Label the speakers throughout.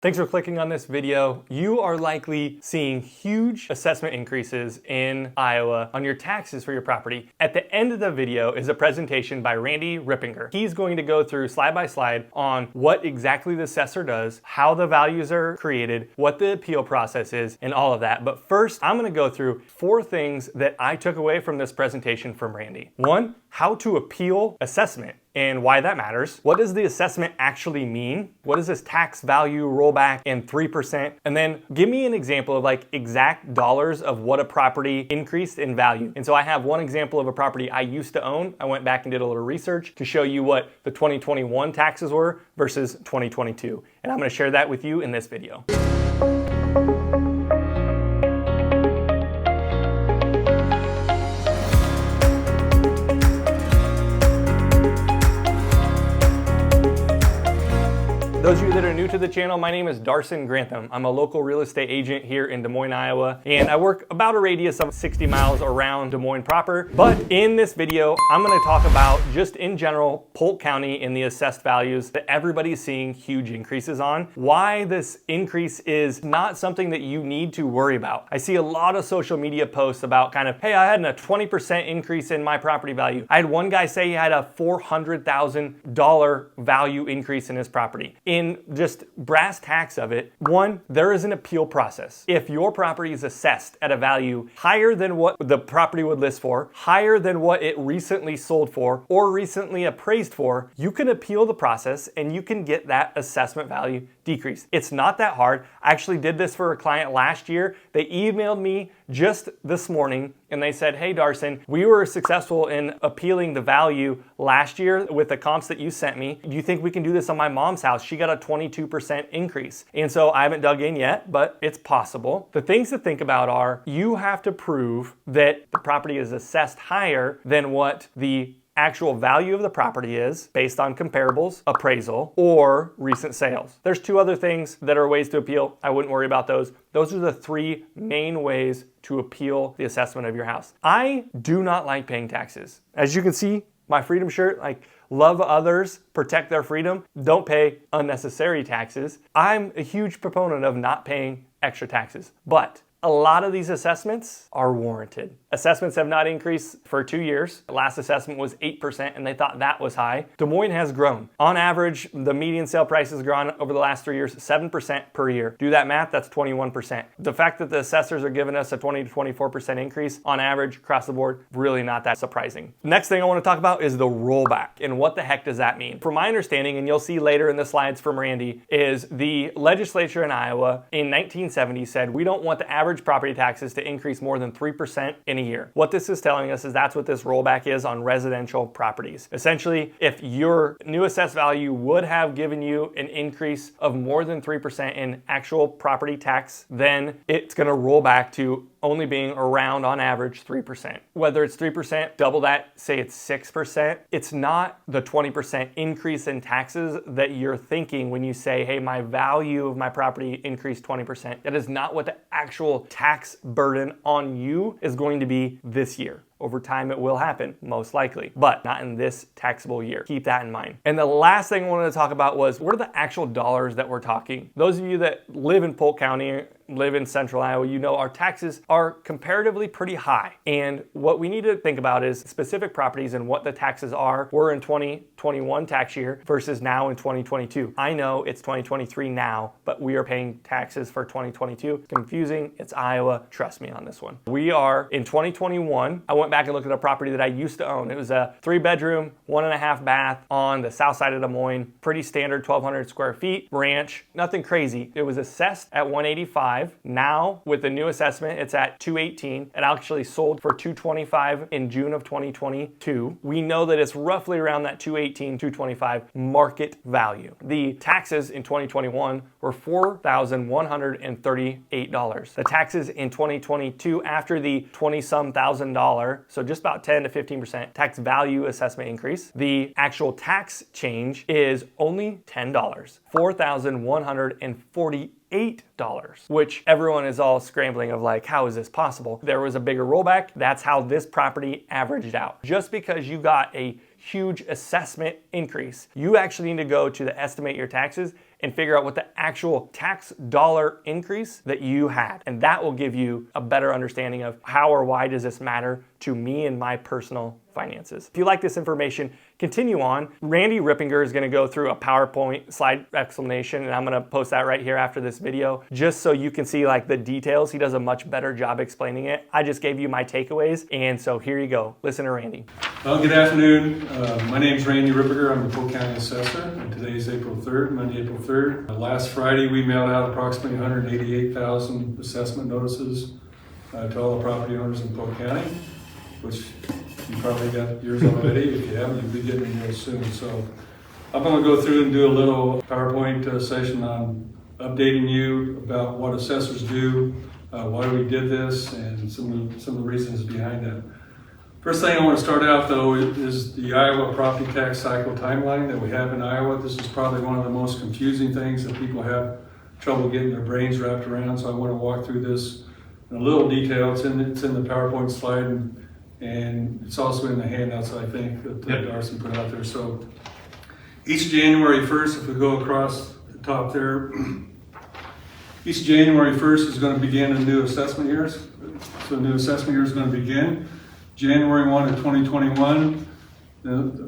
Speaker 1: Thanks for clicking on this video. You are likely seeing huge assessment increases in Iowa on your taxes for your property. At the end of the video is a presentation by Randy Ripperger. He's going to go through slide by slide on what exactly the assessor does, how the values are created, what the appeal process is, and all of that. But first, I'm going to go through 4 things that I took away from this presentation from Randy. 1, how to appeal assessment and why that matters. What does the assessment actually mean? What is this tax value rollback and 3%? And then give me an example of like exact dollars of what a property increased in value. And so I have one example of a property I used to own. I went back and did a little research to show you what the 2021 taxes were versus 2022. And I'm going to share that with you in this video. Those of you that are new to the channel, my name is Darson Grantham. I'm a local real estate agent here in Des Moines, Iowa, and I work about a radius of 60 miles around Des Moines proper. But in this video, I'm gonna talk about just in general, Polk County and the assessed values that everybody's seeing huge increases on, why this increase is not something that you need to worry about. I see a lot of social media posts about kind of, hey, I had a 20% increase in my property value. I had one guy say he had a $400,000 value increase in his property. In just brass tacks of it, 1, there is an appeal process. If your property is assessed at a value higher than what the property would list for, higher than what it recently sold for, or recently appraised for, you can appeal the process and you can get that assessment value decreased. It's not that hard. I actually did this for a client last year. They emailed me just this morning and they said, hey Darson, we were successful in appealing the value last year with the comps that you sent me. Do you think we can do this on my mom's house? She got a 22% increase. And so I haven't dug in yet, but it's possible. The things to think about are you have to prove that the property is assessed higher than what the actual value of the property is based on comparables, appraisal, or recent sales. There's 2 other things that are ways to appeal. I wouldn't worry about those. Those are the 3 main ways to appeal the assessment of your house. I do not like paying taxes. As you can see, my freedom shirt, like love others, protect their freedom, don't pay unnecessary taxes. I'm a huge proponent of not paying extra taxes, but a lot of these assessments are warranted. Assessments have not increased for 2 years. The last assessment was 8% and they thought that was high. Des Moines has grown. On average, the median sale price has grown over the last 3 years, 7% per year. Do that math, that's 21%. The fact that the assessors are giving us a 20 to 24% increase on average across the board, really not that surprising. Next thing I want to talk about is the rollback and what the heck does that mean? From my understanding, and you'll see later in the slides from Randy, is the legislature in Iowa in 1970 said we don't want the average property taxes to increase more than 3% in a year. What this is telling us is that's what this rollback is on residential properties. Essentially, if your new assessed value would have given you an increase of more than 3% in actual property tax, then it's going to roll back to only being around on average 3%. Whether it's 3%, double that, say it's 6%, it's not the 20% increase in taxes that you're thinking when you say, hey, my value of my property increased 20%. That is not what the actual tax burden on you is going to be this year. Over time, it will happen, most likely, but not in this taxable year. Keep that in mind. And the last thing I wanted to talk about was what are the actual dollars that we're talking? Those of you that live in Polk County, live in central Iowa, you know our taxes are comparatively pretty high. And what we need to think about is specific properties and what the taxes were in 2021 tax year versus now in 2022. I know it's 2023 now, but we are paying taxes for 2022. It's confusing. It's Iowa. Trust me on this one. We are in 2021. I went back and looked at a property that I used to own. It was a 3-bedroom, 1.5 bath on the south side of Des Moines. Pretty standard 1,200 square feet ranch. Nothing crazy. It was assessed at $185. Now, with the new assessment, it's at $218. It actually sold for $225 in June of 2022. We know that it's roughly around that $218, $225 market value. The taxes in 2021 were $4,138. The taxes in 2022, after the $20-some thousand, so just about 10 to 15% tax value assessment increase, the actual tax change is only $10, $4,148, which everyone is all scrambling of like, how is this possible? There was a bigger rollback. That's how this property averaged out. Just because you got a huge assessment increase, you actually need to go to the estimate your taxes and figure out what the actual tax dollar increase that you had. And that will give you a better understanding of how or why does this matter to me and my personal finances. If you like this information, continue on. Randy Ripperger is going to go through a PowerPoint slide explanation, and I'm going to post that right here after this video, just so you can see like the details. He does a much better job explaining it. I just gave you my takeaways, and so here you go. Listen to Randy.
Speaker 2: Well, good afternoon. My name is Randy Ripperger. I'm the Polk County Assessor, and today is April 3rd, Monday, April 3rd. Last Friday, we mailed out approximately 188,000 assessment notices to all the property owners in Polk County, which you probably got yours already. If you haven't, you'll be getting them real soon. So I'm going to go through and do a little PowerPoint session on updating you about what assessors do, why we did this, and some of the reasons behind that. First thing I want to start out though is the Iowa property tax cycle timeline that we have in Iowa. This is probably one of the most confusing things that people have trouble getting their brains wrapped around. So I want to walk through this in a little detail. It's in the PowerPoint slide, and it's also in the handouts, I think, that Darson put out there. So each January 1st, if we go across the top there, each January 1st is going to begin a new assessment year. So the new assessment year is going to begin January 1 of 2021.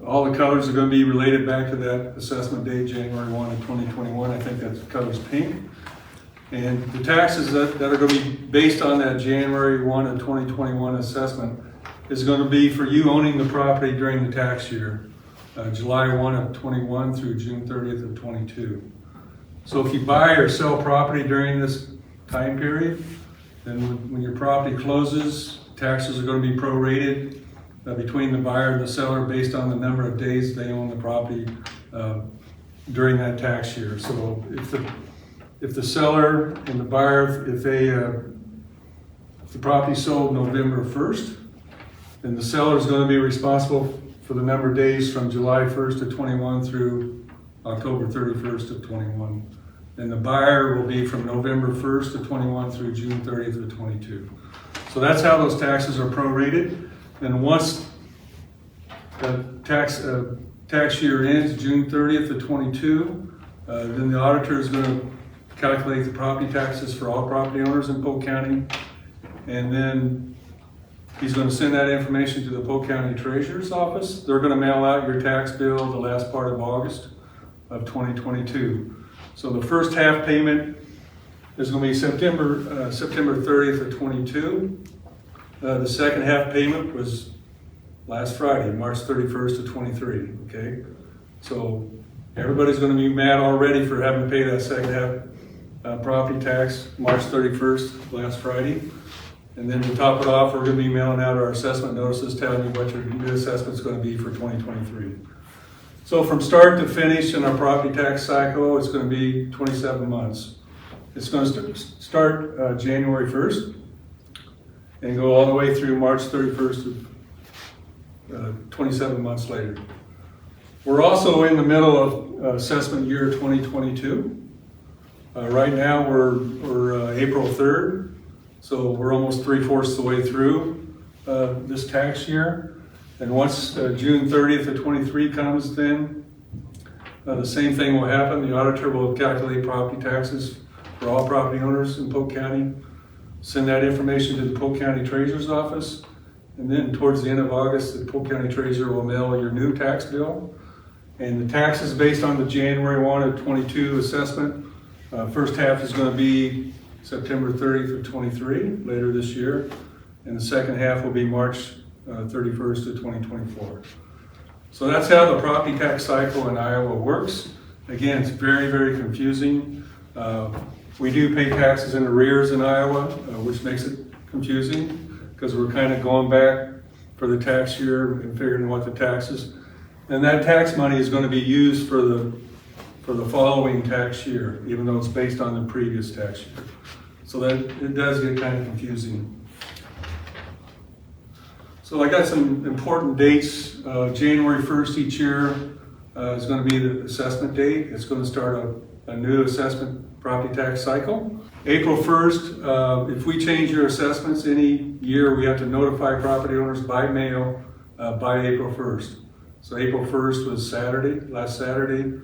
Speaker 2: All the colors are going to be related back to that assessment date, January 1 of 2021. I think that color's pink. And the taxes that are going to be based on that January 1 of 2021 assessment is going to be for you owning the property during the tax year, July 1 of 21 through June 30th of 22. So if you buy or sell property during this time period, then when your property closes, taxes are going to be prorated between the buyer and the seller based on the number of days they own the property during that tax year. So if the seller and the buyer, if the property sold November 1st, then the seller is going to be responsible for the number of days from July 1st of 21 through October 31st of 21. And the buyer will be from November 1st of 21 through June 30th of 22. So that's how those taxes are prorated. And once the tax year ends, June 30th of 22, then the auditor is going to calculate the property taxes for all property owners in Polk County. And then he's going to send that information to the Polk County Treasurer's Office. They're going to mail out your tax bill the last part of August of 2022. So the first half payment is going to be September 30th of 22. The second half payment was last Friday, March 31st of 23. Okay, so everybody's going to be mad already for having to pay that second half property tax March 31st, last Friday. And then to top it off, we're going to be mailing out our assessment notices telling you what your new assessment is going to be for 2023. So from start to finish in our property tax cycle, it's going to be 27 months. It's going to start January 1st and go all the way through March 31st of 27 months later. We're also in the middle of assessment year 2022. Right now we're April 3rd, so we're almost 3/4 the way through this tax year. And once June 30th of 23 comes, then the same thing will happen. The auditor will calculate property taxes for all property owners in Polk County, send that information to the Polk County Treasurer's Office, and then towards the end of August, the Polk County Treasurer will mail your new tax bill. And the taxes based on the January 1 of 22 assessment, first half is going to be September 30th of 23, later this year, and the second half will be March 31st of 2024. So that's how the property tax cycle in Iowa works. Again, it's very, very confusing. We do pay taxes in arrears in Iowa, which makes it confusing because we're kind of going back for the tax year and figuring what the taxes. And that tax money is going to be used for the following tax year, even though it's based on the previous tax year. So that it does get kind of confusing. So I got some important dates. January 1st each year is going to be the assessment date. It's going to start a new assessment property tax cycle. April 1st, if we change your assessments any year, we have to notify property owners by mail by April 1st. So April 1st was Saturday, last Saturday.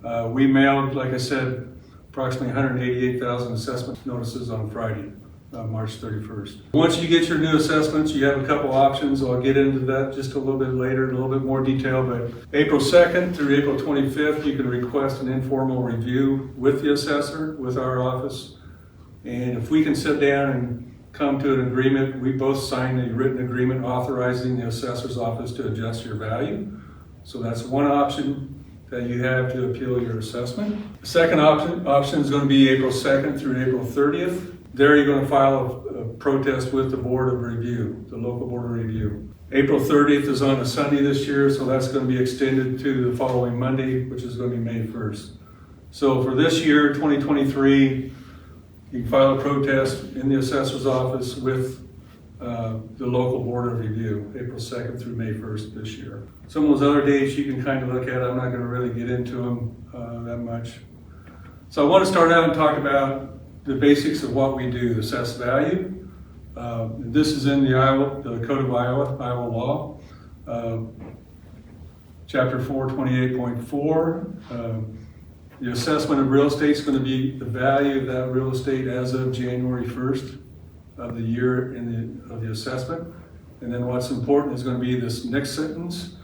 Speaker 2: We mailed, like I said, approximately 188,000 assessment notices on Friday, March 31st. Once you get your new assessments, you have a couple options. I'll get into that just a little bit later in a little bit more detail, but April 2nd through April 25th, you can request an informal review with the assessor, with our office. And if we can sit down and come to an agreement, we both sign a written agreement authorizing the assessor's office to adjust your value. So that's one option that you have to appeal your assessment. The second option is going to be April 2nd through April 30th. There you're going to file a protest with the Board of Review, the local Board of Review. April 30th is on a Sunday this year, so that's going to be extended to the following Monday, which is going to be May 1st. So for this year, 2023, you can file a protest in the assessor's office with the local Board of Review, April 2nd through May 1st this year. Some of those other dates you can kind of look at. I'm not going to really get into them that much. So I want to start out and talk about the basics of what we do, assess value. This is in the Code of Iowa law, Chapter 428.4. The assessment of real estate is going to be the value of that real estate as of January 1st of the year of the assessment. And then what's important is going to be this next sentence.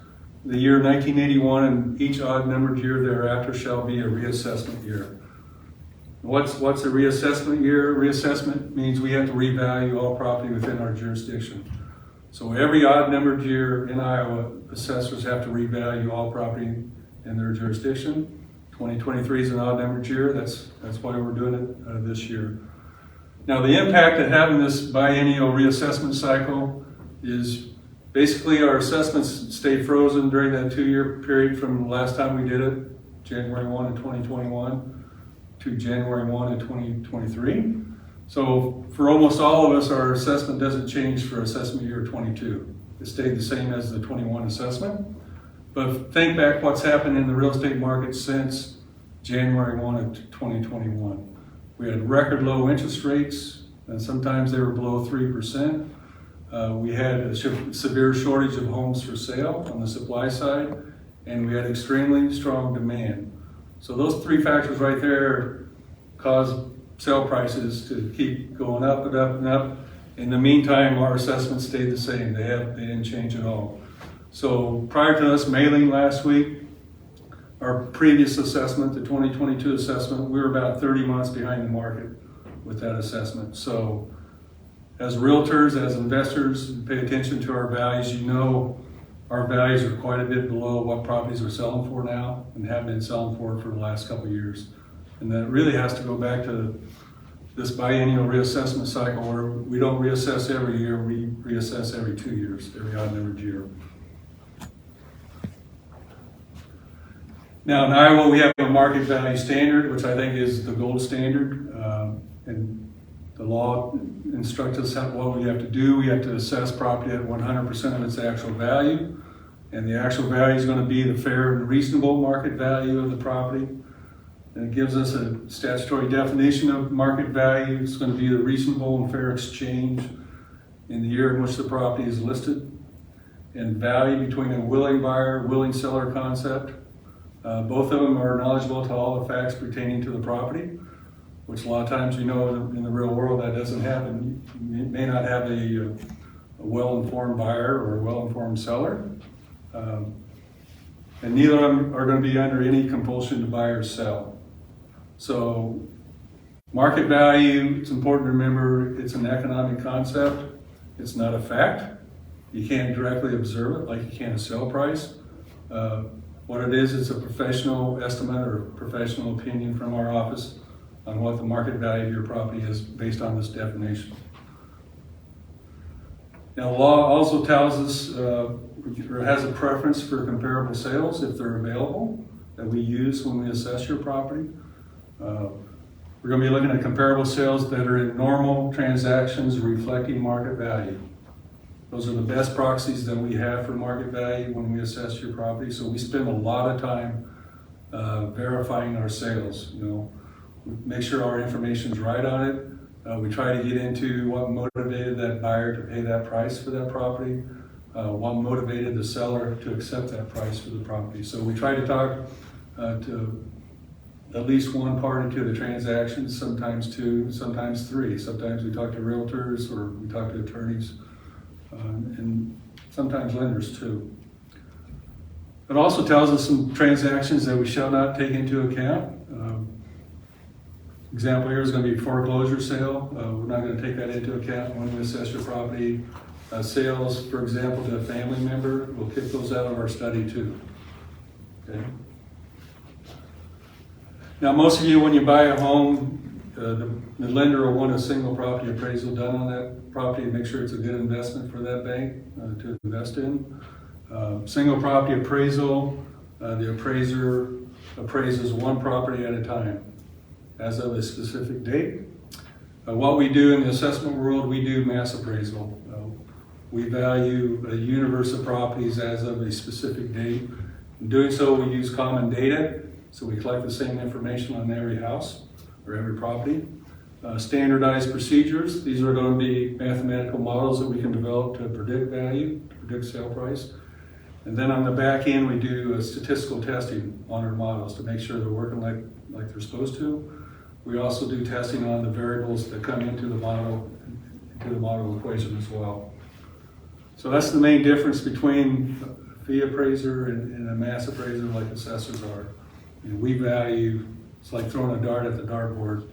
Speaker 2: The year 1981 and each odd numbered year thereafter shall be a reassessment year. What's a reassessment year? Reassessment means we have to revalue all property within our jurisdiction. So every odd numbered year in Iowa, assessors have to revalue all property in their jurisdiction. 2023 is an odd numbered year. That's why we're doing it this year. Now the impact of having this biennial reassessment cycle is basically our assessments stayed frozen during that 2-year period from the last time we did it, January 1 of 2021 to January 1 of 2023. So for almost all of us, our assessment doesn't change for assessment year 22. It stayed the same as the 21 assessment. But think back what's happened in the real estate market since January 1 of 2021. We had record low interest rates, and sometimes they were below 3%. We had a severe shortage of homes for sale on the supply side, and we had extremely strong demand. So those three factors right there caused sale prices to keep going up and up and up. In the meantime, our assessments stayed the same. They didn't change at all. So prior to us mailing last week, our previous assessment, the 2022 assessment, we were about 30 months behind the market with that assessment. So as realtors, as investors, pay attention to our values. You know our values are quite a bit below what properties are selling for now and have been selling for the last couple of years. And that really has to go back to this biennial reassessment cycle where we don't reassess every year, we reassess every 2 years, every odd numbered year. Now in Iowa, we have a market value standard, which I think is the gold standard. And the law instructs us what we have to do. We have to assess property at 100% of its actual value. And the actual value is going to be the fair and reasonable market value of the property. And it gives us a statutory definition of market value. It's going to be the reasonable and fair exchange in the year in which the property is listed. And value between a willing buyer, willing seller concept. Both of them are knowledgeable to all the facts pertaining to the property, which a lot of times in the real world that doesn't happen. You may not have a well-informed buyer or a well-informed seller. And neither of them are going to be under any compulsion to buy or sell. So market value, it's important to remember, it's an economic concept. It's not a fact. You can't directly observe it like you can a sale price. What it is, it's a professional estimate or professional opinion from our office on what the market value of your property is based on this definition. Now, the law also tells us, or has a preference for comparable sales if they're available that we use when we assess your property. We're going to be looking at comparable sales that are in normal transactions reflecting market value. Those are the best proxies that we have for market value when we assess your property. So we spend a lot of time verifying our sales. We make sure our information's right on it. We try to get into what motivated that buyer to pay that price for that property, what motivated the seller to accept that price for the property. So we try to talk to at least one party to the transaction, sometimes two, sometimes three. Sometimes we talk to realtors or we talk to attorneys, and sometimes lenders too. It also tells us some transactions that we shall not take into account. Example here is going to be foreclosure sale. We're not going to take that into account when we assess your property. Sales, for example, to a family member, we'll kick those out of our study too. Okay. Now, most of you, when you buy a home, the lender will want a single property appraisal done on that property to make sure it's a good investment for that bank to invest in. Single property appraisal, the appraiser appraises one property at a time as of a specific date. What we do in the assessment world, we do mass appraisal. We value a universe of properties as of a specific date. In doing so, we use common data, so we collect the same information on every house or every property. Standardized procedures, these are going to be mathematical models that we can develop to predict value, to predict sale price. And then on the back end, we do statistical testing on our models to make sure they're working like they're supposed to. We also do testing on the variables that come into the model equation as well. So that's the main difference between a fee appraiser and a mass appraiser like assessors are. And we value, it's like throwing a dart at the dartboard.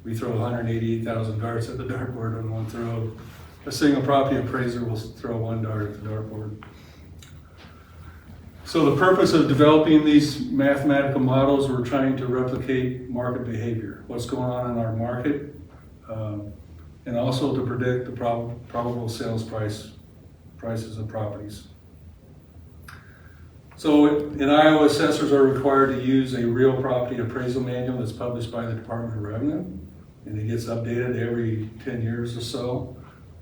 Speaker 2: We throw 188,000 darts at the dartboard on one throw. A single property appraiser will throw one dart at the dartboard. So the purpose of developing these mathematical models, we're trying to replicate market behavior, what's going on in our market, and also to predict the probable sales prices of properties. So in Iowa, assessors are required to use a real property appraisal manual that's published by the Department of Revenue, and it gets updated every 10 years or so.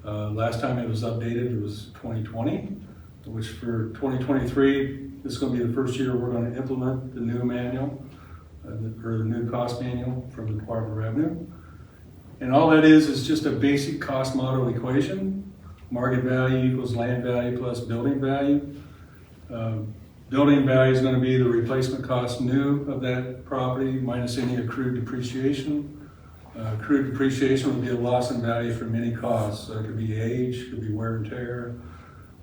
Speaker 2: Last time it was updated, it was 2020, which for 2023, this is going to be the first year we're going to implement the new manual, or the new cost manual from the Department of Revenue. And all that is just a basic cost model equation. Market value equals land value plus building value. Building value is going to be the replacement cost new of that property minus any accrued depreciation. Accrued depreciation would be a loss in value from any cause. So it could be age, it could be wear and tear,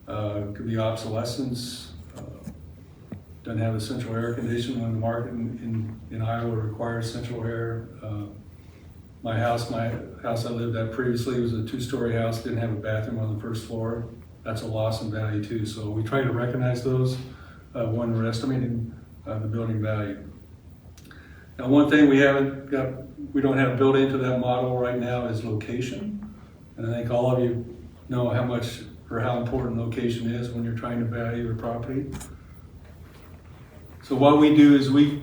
Speaker 2: it could be obsolescence. Doesn't have a central air condition when the market in Iowa requires central air. My house I lived at previously was a 2-story house, didn't have a bathroom on the first floor. That's a loss in value too. So we try to recognize those when we're estimating the building value. Now, one thing we don't have built into that model right now is location. And I think all of you know how much or how important location is when you're trying to value a property. So what we do is we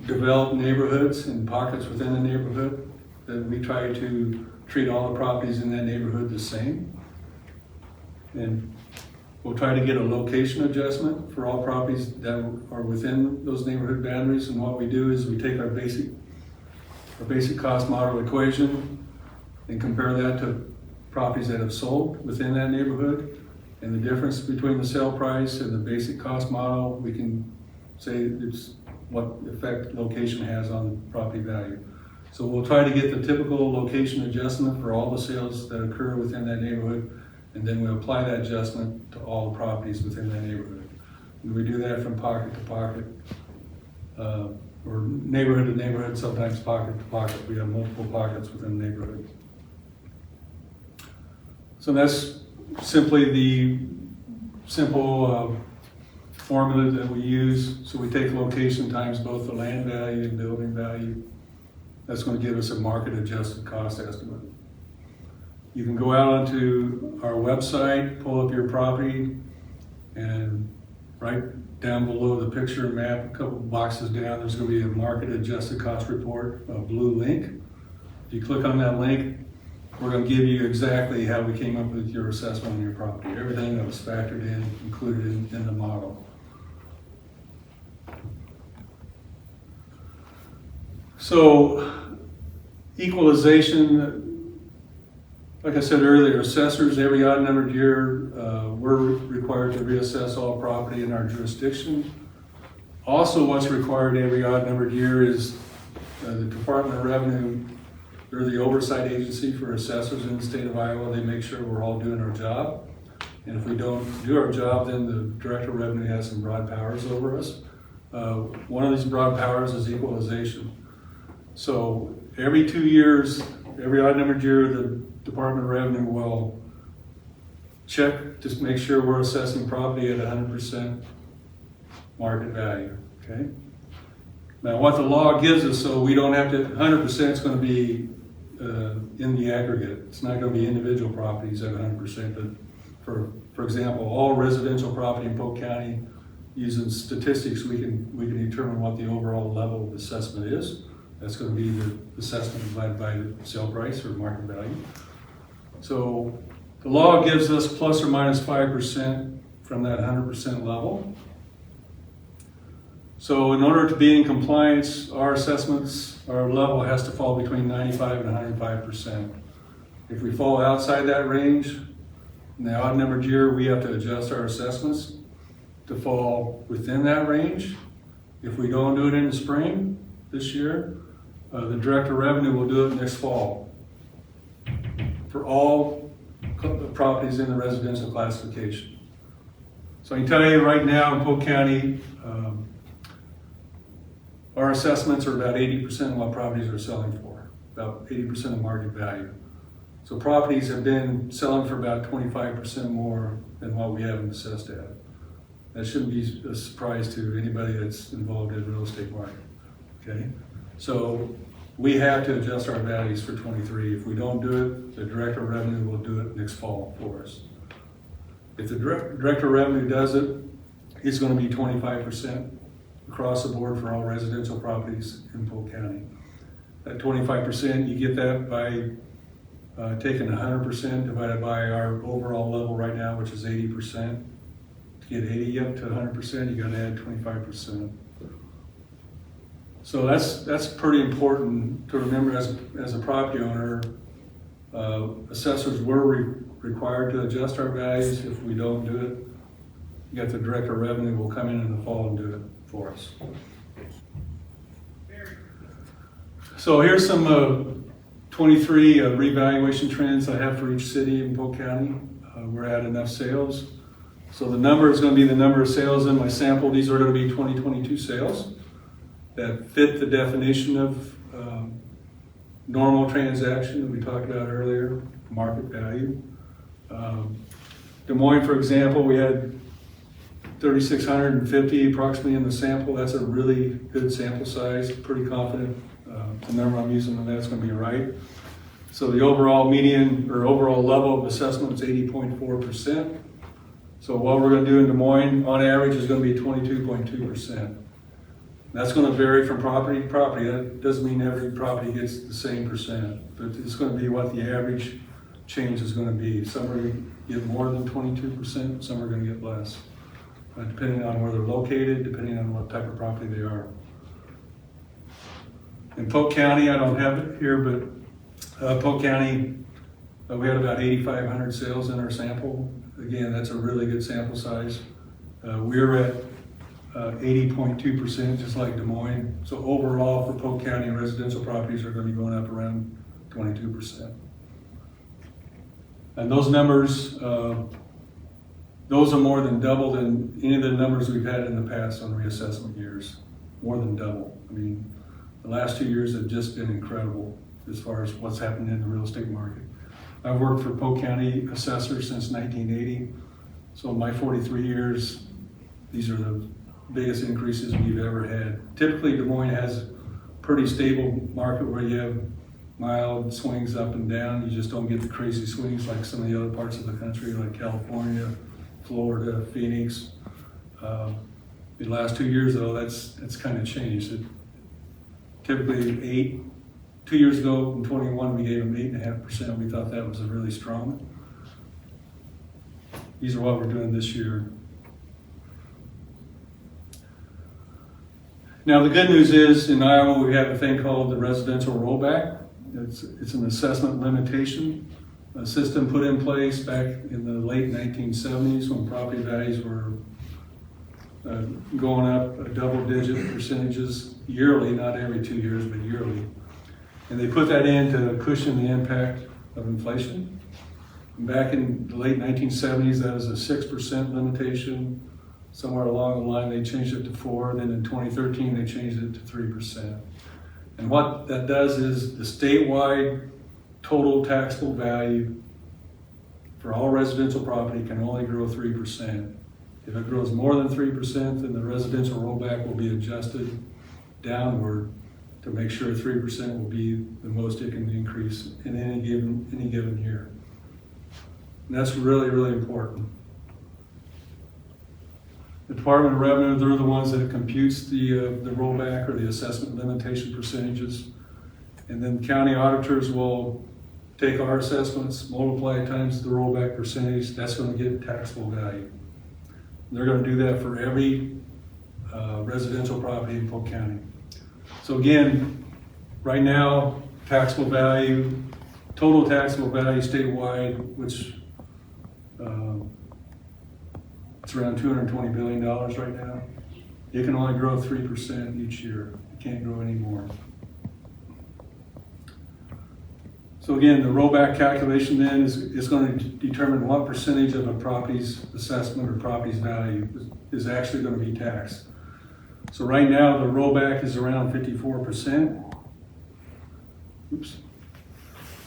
Speaker 2: develop neighborhoods and pockets within the neighborhood that we try to treat all the properties in that neighborhood the same. And we'll try to get a location adjustment for all properties that are within those neighborhood boundaries. And what we do is we take our basic cost model equation and compare that to properties that have sold within that neighborhood. And the difference between the sale price and the basic cost model, we can say it's what effect location has on the property value. So we'll try to get the typical location adjustment for all the sales that occur within that neighborhood, and then we apply that adjustment to all the properties within that neighborhood. And we do that from pocket to pocket, or neighborhood to neighborhood, sometimes pocket to pocket. We have multiple pockets within the neighborhood. So that's simply the simple formula that we use. So we take location times both the land value and building value. That's going to give us a market adjusted cost estimate. You can go out onto our website, pull up your property, and right down below the picture map, a couple boxes down, there's going to be a market adjusted cost report, a blue link. If you click on that link, we're going to give you exactly how we came up with your assessment on your property. Everything that was factored in, included in the model. So, equalization, like I said earlier, assessors, every odd numbered year, we're required to reassess all property in our jurisdiction. Also, what's required every odd numbered year is the Department of Revenue, they're the oversight agency for assessors in the state of Iowa. They make sure we're all doing our job. And if we don't do our job, then the Director of Revenue has some broad powers over us. One of these broad powers is equalization. So every 2 years, every odd numbered year, the Department of Revenue will check to make sure we're assessing property at 100% market value, okay? Now what the law gives us, so we don't have to, 100% is going to be in the aggregate. It's not going to be individual properties at 100%, but for example, all residential property in Polk County, using statistics, we can determine what the overall level of assessment is. That's going to be the assessment divided by the sale price or market value. So the law gives us plus or minus 5% from that 100% level. So in order to be in compliance, our assessments, our level has to fall between 95 and 105%. If we fall outside that range, in the odd numbered year, we have to adjust our assessments to fall within that range. If we don't do it in the spring this year, the Director of Revenue will do it next fall for all properties in the residential classification. So I can tell you right now in Polk County, our assessments are about 80% of what properties are selling for, about 80% of market value. So properties have been selling for about 25% more than what we have them assessed at. That shouldn't be a surprise to anybody that's involved in the real estate market, okay? So we have to adjust our values for 23. If we don't do it, the Director of Revenue will do it next fall for us. If the Director of Revenue does it, it's going to be 25% across the board for all residential properties in Polk County. That 25%, you get that by taking 100% divided by our overall level right now, which is 80%. To get 80 up to 100%, you got to add 25%. So that's pretty important to remember as a property owner. Assessors were required to adjust our values. If we don't do it, you got the Director of Revenue will come in the fall and do it for us. So here's some 23 revaluation trends I have for each city in Polk County. We're at enough sales. So the number is going to be the number of sales in my sample. These are going to be 2022 sales that fit the definition of normal transaction that we talked about earlier, market value. Des Moines, for example, we had 3,650 approximately in the sample. That's a really good sample size, pretty confident the number I'm using on that's going to be right. So the overall median or overall level of assessment is 80.4%. So what we're going to do in Des Moines on average is going to be 22.2%. That's going to vary from property to property. That doesn't mean every property gets the same percent, but it's going to be what the average change is going to be. Some are going to get more than 22%, some are going to get less, depending on where they're located, depending on what type of property they are. In Polk County, I don't have it here, but Polk County, we had about 8,500 sales in our sample. Again, that's a really good sample size. We're at 80.2%, just like Des Moines. So overall for Polk County, residential properties are going to be going up around 22%. And those numbers, those are more than double than any of the numbers we've had in the past on reassessment years. More than double. I mean, the last 2 years have just been incredible as far as what's happened in the real estate market. I've worked for Polk County Assessor since 1980. So in my 43 years, these are the biggest increases we've ever had. Typically, Des Moines has a pretty stable market where you have mild swings up and down. You just don't get the crazy swings like some of the other parts of the country, like California, Florida, Phoenix. The last 2 years, though, that's kind of changed. Typically 2 years ago in 21, we gave them 8.5%. We thought that was really strong. These are what we're doing this year. Now the good news is in Iowa we have a thing called the residential rollback. It's an assessment limitation, a system put in place back in the late 1970s when property values were going up double-digit percentages yearly, not every 2 years, but yearly. And they put that in to cushion the impact of inflation. Back in the late 1970s, that was a 6% limitation. Somewhere along the line, they changed it to 4%. Then in 2013, they changed it to 3%. And what that does is the statewide total taxable value for all residential property can only grow 3%. If it grows more than 3%, then the residential rollback will be adjusted downward to make sure 3% will be the most it can increase in any given year. And that's really, really important. The Department of Revenue, they're the ones that computes the rollback or the assessment limitation percentages. And then county auditors will take our assessments, multiply it times the rollback percentage. That's going to get taxable value. And they're going to do that for every residential property in Polk County. So again, right now, taxable value, total taxable value statewide, which it's around $220 billion right now. It can only grow 3% each year. It can't grow any more. So again, the rollback calculation then is going to determine what percentage of a property's assessment or property's value is actually going to be taxed. So right now, the rollback is around 54%. Oops.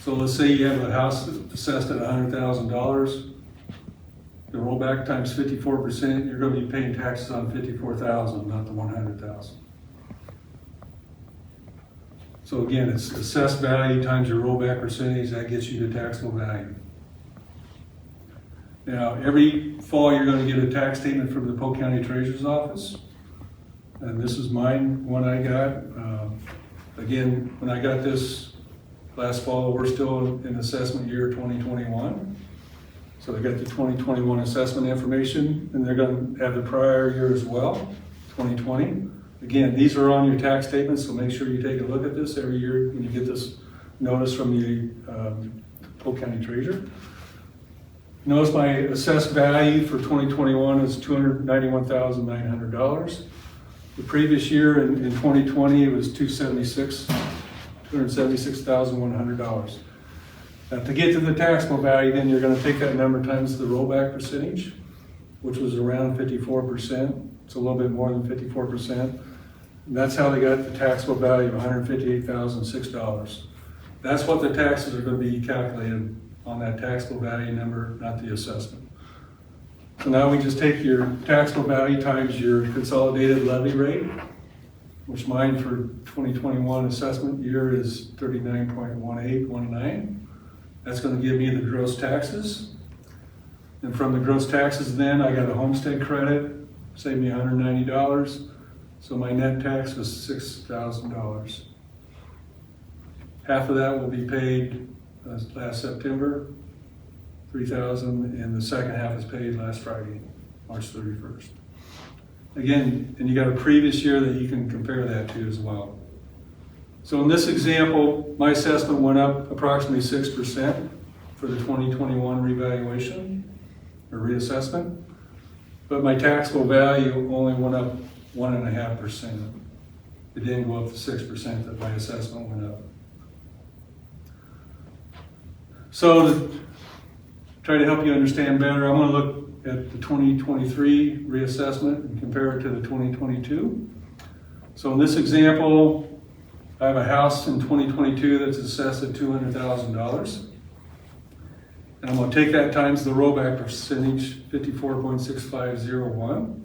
Speaker 2: So let's say you have a house assessed at $100,000. The rollback times 54%, you're going to be paying taxes on $54,000, not the $100,000. So again, it's assessed value times your rollback percentage, that gets you to taxable value. Now, every fall you're going to get a tax statement from the Polk County Treasurer's Office. And this is mine, one I got. Again, when I got this last fall, we're still in assessment year 2021. So they got the 2021 assessment information, and they're going to have the prior year as well, 2020. Again, these are on your tax statements, so make sure you take a look at this every year when you get this notice from the Polk County Treasurer. Notice my assessed value for 2021 is $291,900. The previous year in 2020, it was $276,100. Now, to get to the taxable value, then you're going to take that number times the rollback percentage, which was around 54%. It's a little bit more than 54%. And that's how they got the taxable value of $158,006. That's what the taxes are going to be calculated on that taxable value number, not the assessment. So now we just take your taxable value times your consolidated levy rate, which mine for 2021 assessment year is 39.1819. That's going to give me the gross taxes. And from the gross taxes then, I got a homestead credit, saved me $190. So my net tax was $6,000. Half of that will be paid last September, $3,000, and the second half is paid last Friday, March 31st. Again, and you got a previous year that you can compare that to as well. So in this example, my assessment went up approximately 6% for the 2021 revaluation or reassessment, but my taxable value only went up 1.5%. It didn't go up to 6% that my assessment went up. So to try to help you understand better, I'm going to look at the 2023 reassessment and compare it to the 2022. So in this example, I have a house in 2022 that's assessed at $200,000. And I'm going to take that times the rollback percentage, 54.6501.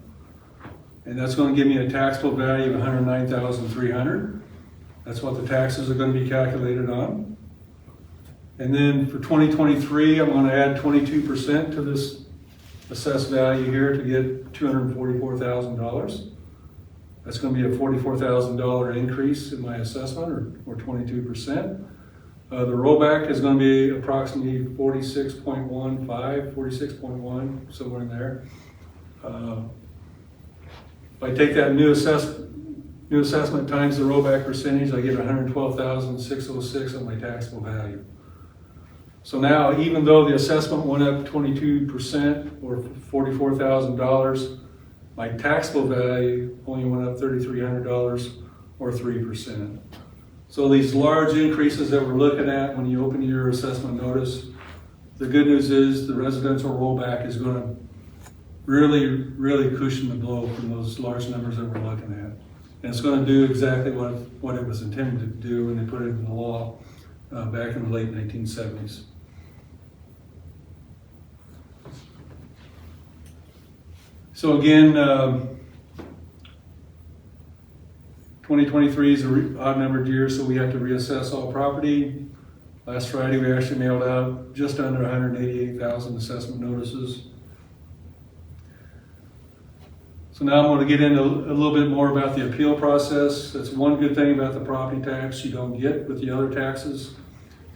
Speaker 2: And that's going to give me a taxable value of $109,300. That's what the taxes are going to be calculated on. And then for 2023, I'm going to add 22% to this assessed value here to get $244,000. That's going to be a $44,000 increase in my assessment, or 22%. The rollback is going to be approximately 46.15, 46.1, somewhere in there. If I take that new assessment times the rollback percentage, I get $112,606 on my taxable value. So now, even though the assessment went up 22% or $44,000, my taxable value only went up $3,300 or 3%. So these large increases that we're looking at when you open your assessment notice, the good news is the residential rollback is going to really cushion the blow from those large numbers that we're looking at. And it's going to do exactly what it was intended to do when they put it in the law back in the late 1970s. So again, 2023 is an odd numbered year, so we have to reassess all property. Last Friday, we actually mailed out just under 188,000 assessment notices. So now I'm going to get into a little bit more about the appeal process. That's one good thing about the property tax you don't get with the other taxes.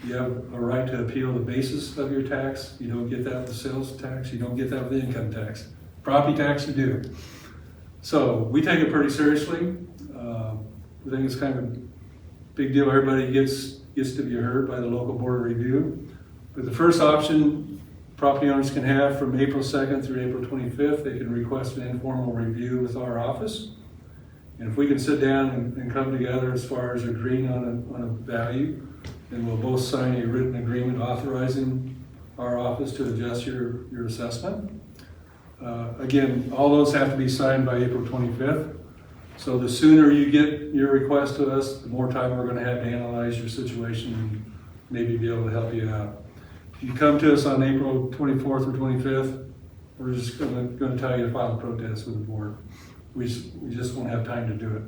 Speaker 2: You have a right to appeal the basis of your tax. You don't get that with the sales tax. You don't get that with the income tax. Property tax you do. So we take it pretty seriously. We think it's kind of a big deal. Everybody gets to be heard by the local board of review. But the first option property owners can have from April 2nd through April 25th, they can request an informal review with our office. And if we can sit down and come together as far as agreeing on a value, then we'll both sign a written agreement authorizing our office to adjust your assessment. Again, all those have to be signed by April 25th. So the sooner you get your request to us, the more time we're going to have to analyze your situation and maybe be able to help you out. If you come to us on April 24th or 25th, we're just going to tell you to file a protest with the board. We just won't have time to do it.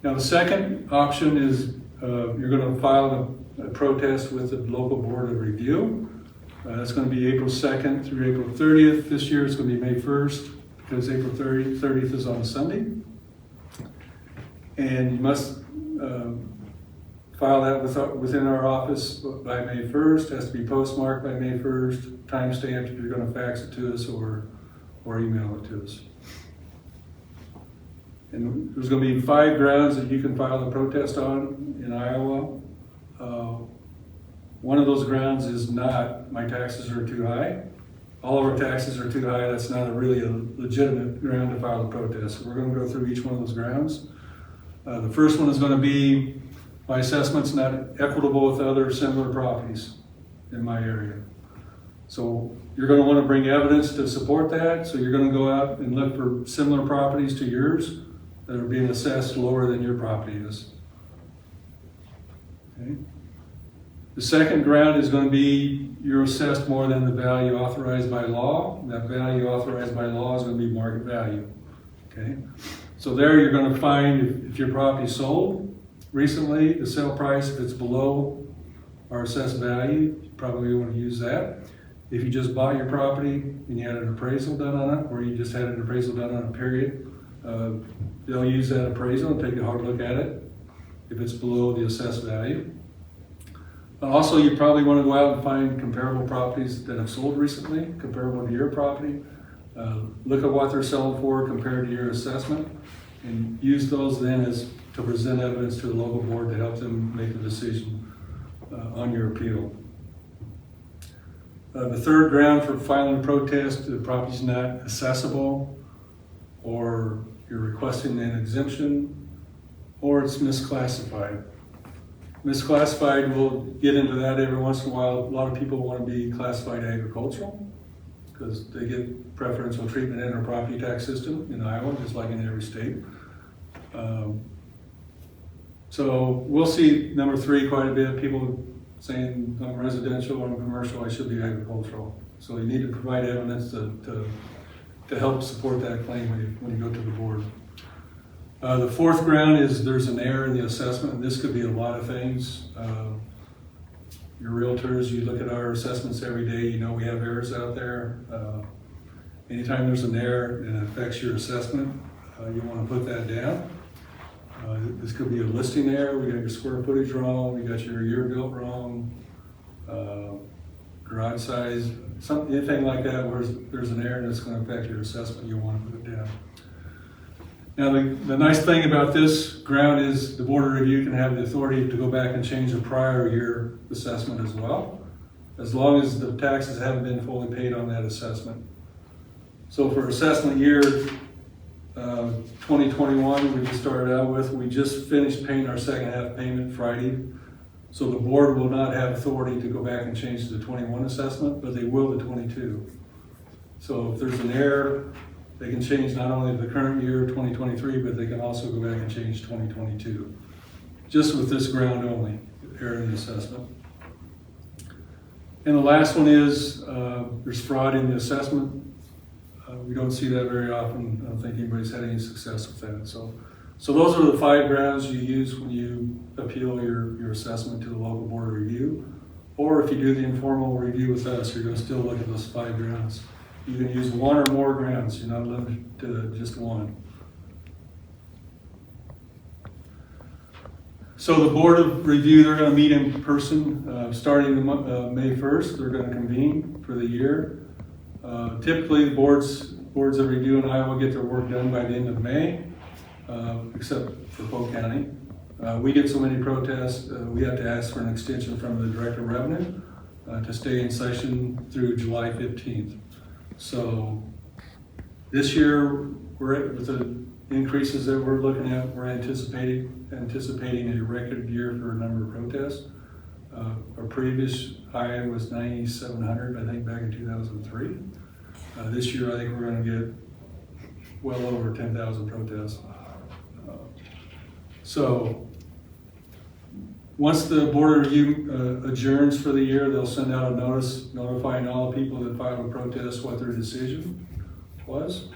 Speaker 2: Now the second option is you're going to file a protest with the local board of review. That's going to be April 2nd through April 30th. This year it's going to be May 1st because April 30th is on a Sunday. And you must file that within our office by May 1st. It has to be postmarked by May 1st, time stamped if you're going to fax it to us or email it to us. And there's going to be 5 grounds that you can file a protest on in Iowa. One of those grounds is not, my taxes are too high. All of our taxes are too high. That's not really a legitimate ground to file a protest. So we're going to go through each one of those grounds. The first one is going to be, my assessment's not equitable with other similar properties in my area. So you're going to want to bring evidence to support that. So you're going to go out and look for similar properties to yours that are being assessed lower than your property is. Okay. The second ground is going to be you're assessed more than the value authorized by law. That value authorized by law is going to be market value. Okay, so there you're going to find if your property sold recently, the sale price, if it's below our assessed value, you probably want to use that. If you just bought your property and you had an appraisal done on it, or you just had an appraisal done on a period, they'll use that appraisal and take a hard look at it if it's below the assessed value. Also, you probably want to go out and find comparable properties that have sold recently, comparable to your property. Look at what they're selling for compared to your assessment, and use those then as to present evidence to the local board to help them make a decision on your appeal. The third ground for filing a protest, the property's not accessible, or you're requesting an exemption, or it's misclassified. Misclassified, we'll get into that every once in a while. A lot of people want to be classified agricultural because they get preferential treatment in our property tax system in Iowa, just like in every state. So we'll see number 3 quite a bit. People saying I'm residential or I'm commercial, I should be agricultural. So you need to provide evidence to help support that claim when you go to the board. The fourth ground is there's an error in the assessment, and this could be a lot of things. Your realtors, you look at our assessments every day, you know we have errors out there. Anytime there's an error and it affects your assessment, you want to put that down. This could be a listing error, we got your square footage wrong, we got your year built wrong, garage size, anything like that where there's an error that's going to affect your assessment, you want to put it down. Now, the nice thing about this ground is the Board of Review can have the authority to go back and change a prior year assessment as well. as long as the taxes haven't been fully paid on that assessment. So for assessment year 2021, we just started out with, we just finished paying our second half payment Friday. So the board will not have authority to go back and change the 21 assessment, but they will the 22. So if there's an error, they can change not only the current year, 2023, but they can also go back and change 2022. Just with this ground only, error in the assessment. And the last one is, there's fraud in the assessment. We don't see that very often. I don't think anybody's had any success with that. So those are the 5 grounds you use when you appeal your assessment to the local board of review. Or if you do the informal review with us, you're going to still look at those 5 grounds. You can use 1 or more grounds. You're not limited to just 1. So the board of review, they're going to meet in person starting May 1st. They're going to convene for the year. Typically, the boards of review in Iowa get their work done by the end of May, except for Polk County. We get so many protests, we have to ask for an extension from the Director of Revenue to stay in session through July 15th. So this year, with the increases that we're looking at, we're anticipating a record year for a number of protests. Our previous high was 9,700, I think, back in 2003. This year, I think we're going to get well over 10,000 protests. So once the board of review adjourns for the year, they'll send out a notice notifying all the people that filed a protest what their decision was.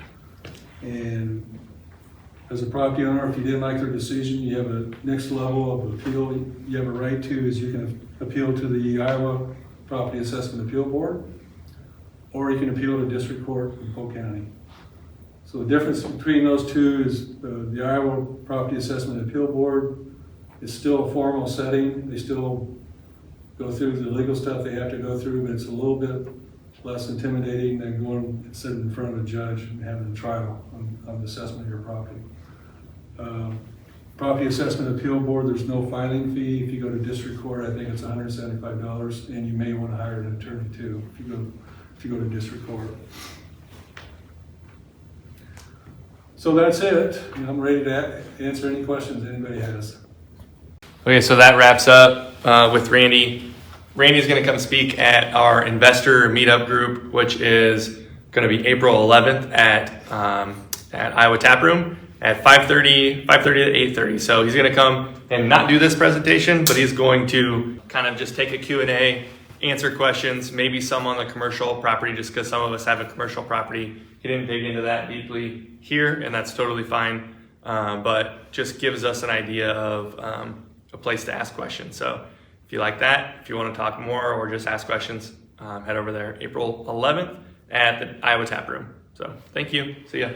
Speaker 2: And as a property owner, if you didn't like their decision, you have a next level of appeal you have a right to, is you can appeal to the Iowa Property Assessment Appeal Board, or you can appeal to district court in Polk County. So the difference between those two is the Iowa Property Assessment Appeal Board is still a formal setting. They still go through the legal stuff they have to go through, but it's a little bit less intimidating than going and sitting in front of a judge and having a trial on the assessment of your property. Property Assessment Appeal Board, there's no filing fee. If you go to district court, I think it's $175, and you may want to hire an attorney too if you go to district court. So that's it. I'm ready to answer any questions anybody has.
Speaker 1: Okay, so that wraps up with Randy. Randy's going to come speak at our investor meetup group, which is going to be April 11th at Iowa Tap Room at 5:30 to 8:30. So he's going to come and not do this presentation, but he's going to kind of just take a Q&A, answer questions, maybe some on the commercial property, just because some of us have a commercial property. He didn't dig into that deeply here, and that's totally fine, but just gives us an idea of a place to ask questions. So if you like that, if you want to talk more or just ask questions, head over there April 11th at the Iowa Tap Room. So thank you. See ya.